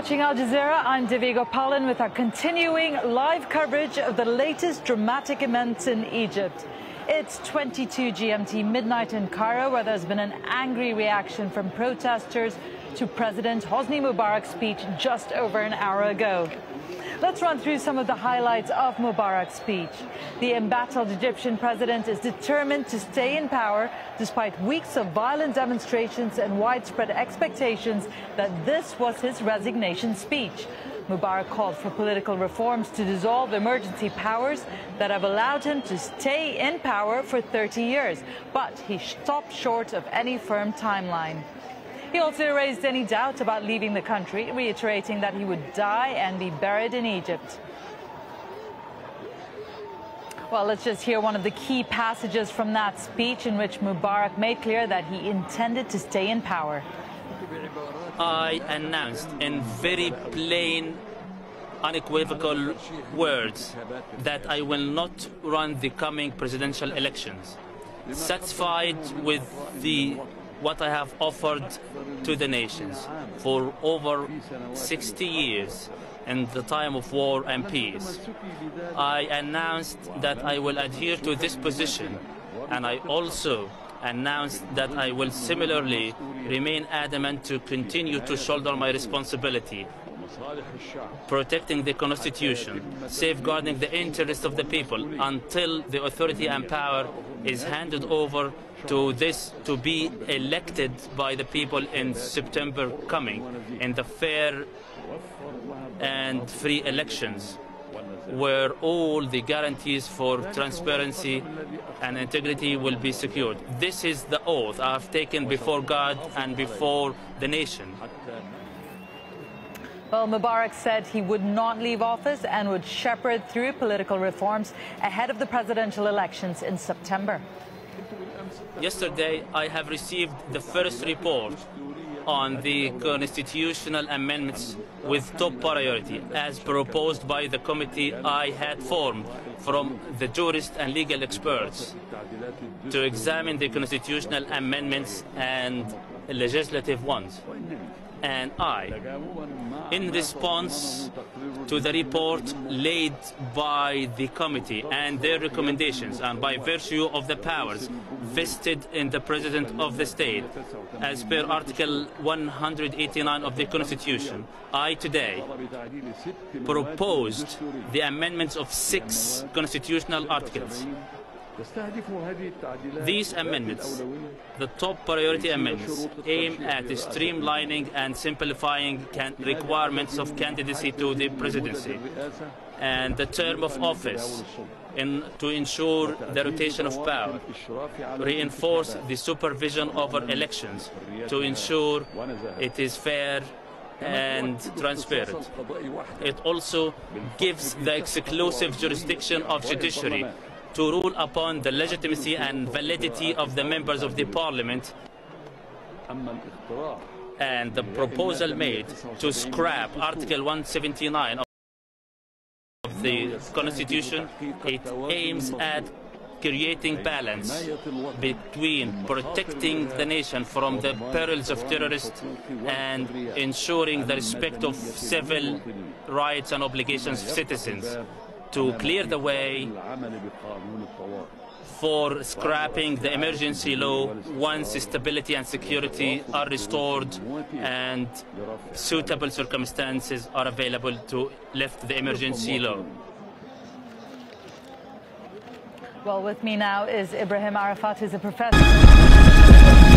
watching Al Jazeera. I'm Divigo Palin with our continuing live coverage of the latest dramatic events in Egypt. It's 22 GMT midnight in Cairo, where there's been an angry reaction from protesters to President Hosni Mubarak's speech just over an hour ago. Let's run through some of the highlights of Mubarak's speech. The embattled Egyptian president is determined to stay in power despite weeks of violent demonstrations and widespread expectations that this was his resignation speech. Mubarak called for political reforms to dissolve emergency powers that have allowed him to stay in power for 30 years, but he stopped short of any firm timeline. He also raised any doubt about leaving the country, reiterating that he would die and be buried in Egypt. Well, let's just hear one of the key passages from that speech in which Mubarak made clear that he intended to stay in power. I announced in very plain, unequivocal words that I will not run the coming presidential elections. Satisfied with what I have offered to the nations for over 60 years in the time of war and peace, I announced that I will adhere to this position, and I also announced that I will similarly remain adamant to continue to shoulder my responsibility, protecting the Constitution, safeguarding the interests of the people until the authority and power is handed over to be elected by the people in September coming in the fair and free elections, where all the guarantees for transparency and integrity will be secured. This is the oath I have taken before God and before the nation. Well, Mubarak said he would not leave office and would shepherd through political reforms ahead of the presidential elections in September. Yesterday, I have received the first report on the constitutional amendments with top priority, as proposed by the committee I had formed from the jurists and legal experts to examine the constitutional amendments and legislative ones. And I, in response to the report laid by the committee and their recommendations, and by virtue of the powers vested in the President of the State, as per Article 189 of the Constitution, I today proposed the amendments of 6 constitutional articles. These amendments, the top priority amendments, aim at streamlining and simplifying requirements of candidacy to the presidency and the term of office to ensure the rotation of power, reinforce the supervision over elections to ensure it is fair and transparent. It also gives the exclusive jurisdiction of judiciary to rule upon the legitimacy and validity of the members of the parliament, and the proposal made to scrap Article 179 of the Constitution, it aims at creating balance between protecting the nation from the perils of terrorists and ensuring the respect of civil rights and obligations of citizens, to clear the way for scrapping the emergency law once stability and security are restored and suitable circumstances are available to lift the emergency law. Well, with me now is Ibrahim Arafat, who's a professor.